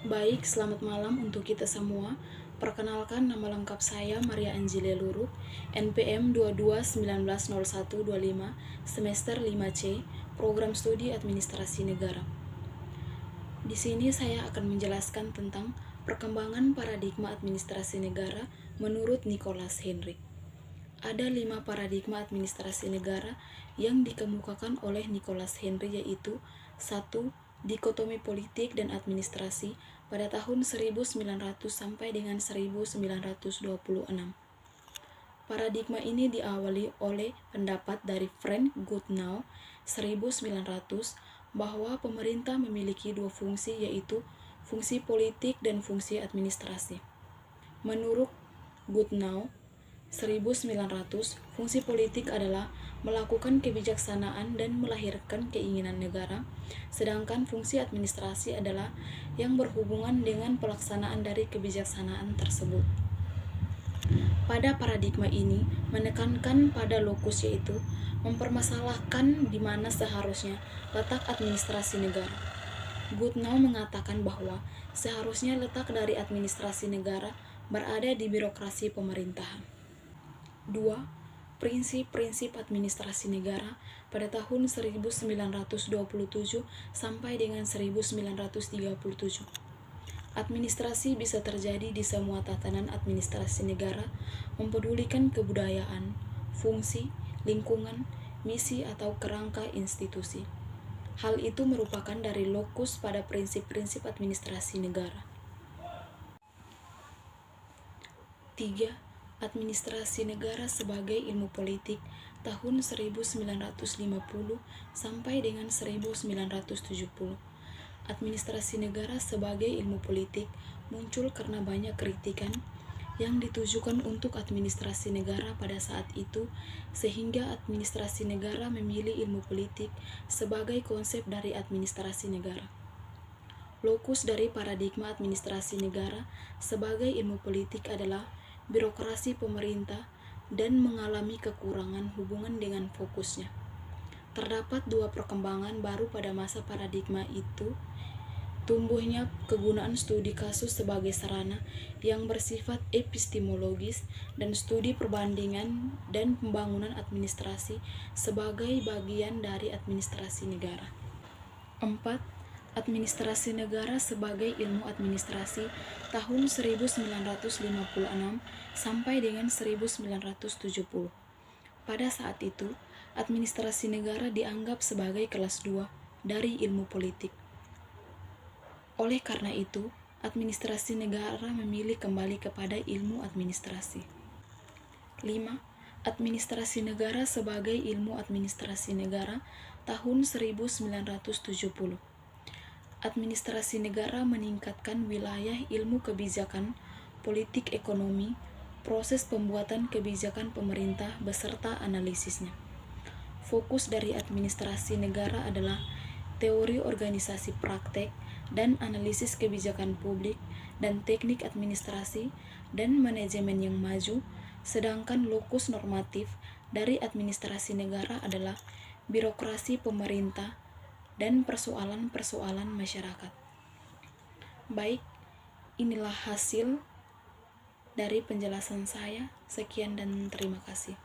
Baik, selamat malam untuk kita semua. Perkenalkan, nama lengkap saya Maria Angelia Luruk, NPM 22190125, semester 5C, Program Studi Administrasi Negara. Di sini saya akan menjelaskan tentang perkembangan paradigma administrasi negara menurut Nicholas Henry. Ada 5 paradigma administrasi negara yang dikemukakan oleh Nicholas Henry, yaitu 1. Dikotomi politik dan administrasi pada tahun 1900 sampai dengan 1926. Paradigma ini diawali oleh pendapat dari Frank Goodenough 1900 bahwa pemerintah memiliki dua fungsi, yaitu fungsi politik dan fungsi administrasi. Menurut Goodenough 1900, fungsi politik adalah melakukan kebijaksanaan dan melahirkan keinginan negara, sedangkan fungsi administrasi adalah yang berhubungan dengan pelaksanaan dari kebijaksanaan tersebut. Pada paradigma ini menekankan pada lokus, yaitu mempermasalahkan di mana seharusnya letak administrasi negara. Goodenough mengatakan bahwa seharusnya letak dari administrasi negara berada di birokrasi pemerintahan. 2. Prinsip-prinsip administrasi negara pada tahun 1927 sampai dengan 1937. Administrasi bisa terjadi di semua tatanan administrasi negara, mempedulikan kebudayaan, fungsi, lingkungan, misi atau kerangka institusi. Hal itu merupakan dari lokus pada prinsip-prinsip administrasi negara. 3. Administrasi negara sebagai ilmu politik tahun 1950 sampai dengan 1970. Administrasi negara sebagai ilmu politik muncul karena banyak kritikan yang ditujukan untuk administrasi negara pada saat itu, sehingga administrasi negara memilih ilmu politik sebagai konsep dari administrasi negara. Lokus dari paradigma administrasi negara sebagai ilmu politik adalah birokrasi pemerintah dan mengalami kekurangan hubungan dengan fokusnya. Terdapat dua perkembangan baru pada masa paradigma itu: tumbuhnya kegunaan studi kasus sebagai sarana yang bersifat epistemologis dan studi perbandingan dan pembangunan administrasi sebagai bagian dari administrasi negara. 4. Administrasi negara sebagai ilmu administrasi tahun 1956 sampai dengan 1970. Pada saat itu, administrasi negara dianggap sebagai kelas 2 dari ilmu politik. Oleh karena itu, administrasi negara memilih kembali kepada ilmu administrasi. 5. Administrasi negara sebagai ilmu administrasi negara tahun 1970. Administrasi negara meningkatkan wilayah ilmu kebijakan, politik ekonomi, proses pembuatan kebijakan pemerintah beserta analisisnya. Fokus dari administrasi negara adalah teori organisasi praktek dan analisis kebijakan publik dan teknik administrasi dan manajemen yang maju, sedangkan lokus normatif dari administrasi negara adalah birokrasi pemerintah dan persoalan-persoalan masyarakat. Baik, inilah hasil dari penjelasan saya. Sekian dan terima kasih.